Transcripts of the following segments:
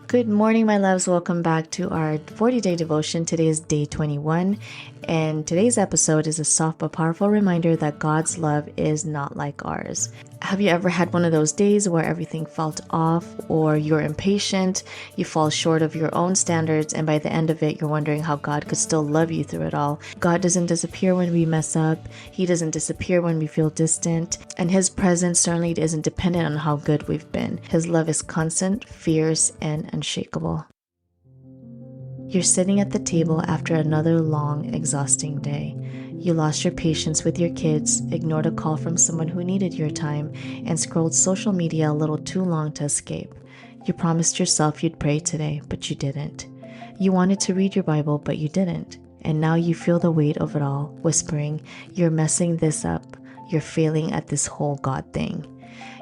Good morning, my loves. Welcome back to our 40-day devotion. Today is day 21, and today's episode is a soft but powerful reminder that God's love is not like ours. Have you ever had one of those days where everything felt off, or you're impatient, you fall short of your own standards, and by the end of it, you're wondering how God could still love you through it all? God doesn't disappear when we mess up. He doesn't disappear when we feel distant, and His presence certainly isn't dependent on how good we've been. His love is constant, fierce, and unshakable. You're sitting at the table after another long, exhausting day. You lost your patience with your kids, ignored a call from someone who needed your time, and scrolled social media a little too long to escape. You promised yourself you'd pray today, but you didn't. You wanted to read your Bible, but you didn't. And now you feel the weight of it all, whispering, "You're messing this up. You're failing at this whole God thing."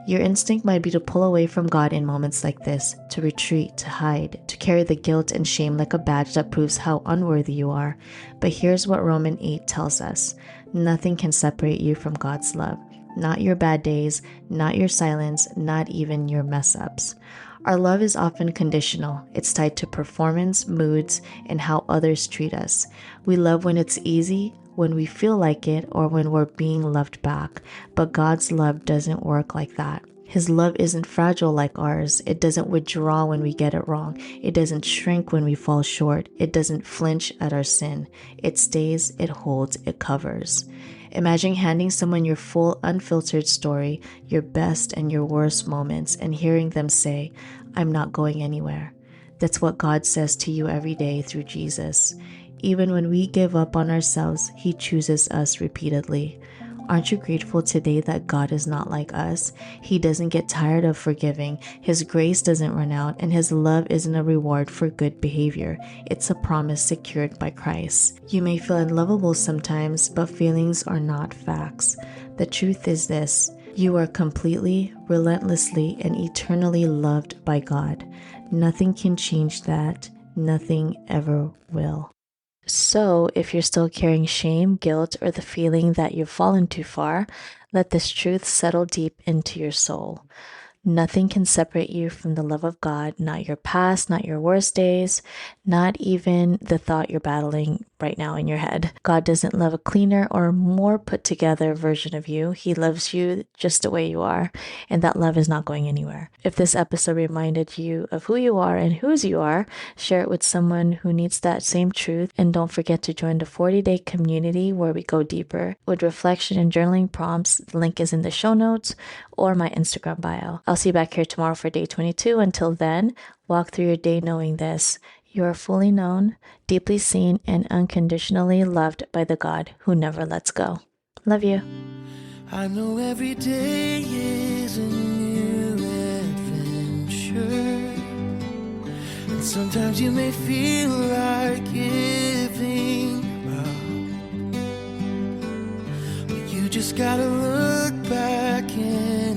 Your instinct might be to pull away from God in moments like this, to retreat, to hide, to carry the guilt and shame like a badge that proves how unworthy you are. But here's what Romans 8 tells us. Nothing can separate you from God's love. Not your bad days, not your silence, not even your mess-ups. Our love is often conditional. It's tied to performance, moods, and how others treat us. We love when it's easy, when we feel like it, or when we're being loved back. But God's love doesn't work like that. His love isn't fragile like ours. It doesn't withdraw when we get it wrong. It doesn't shrink when we fall short. It doesn't flinch at our sin. It stays, it holds, it covers. Imagine handing someone your full, unfiltered story, your best and your worst moments, and hearing them say, "I'm not going anywhere." That's what God says to you every day through Jesus. Even when we give up on ourselves, He chooses us repeatedly. Aren't you grateful today that God is not like us? He doesn't get tired of forgiving. His grace doesn't run out, and His love isn't a reward for good behavior. It's a promise secured by Christ. You may feel unlovable sometimes, but feelings are not facts. The truth is this: you are completely, relentlessly, and eternally loved by God. Nothing can change that. Nothing ever will. So, if you're still carrying shame, guilt, or the feeling that you've fallen too far, let this truth settle deep into your soul. Nothing can separate you from the love of God, not your past, not your worst days, not even the thought you're battling right now in your head. God doesn't love a cleaner or more put together version of you. He loves you just the way you are, and that love is not going anywhere. If this episode reminded you of who you are and whose you are, share it with someone who needs that same truth, and don't forget to join the 40-day community where we go deeper with reflection and journaling prompts. The link is in the show notes or my Instagram bio. I'll see you back here tomorrow for day 22. Until then, walk through your day knowing this: you are fully known, deeply seen, and unconditionally loved by the God who never lets go. Love you. I know every day is a new adventure, and sometimes you may feel like giving up, but you just gotta look back and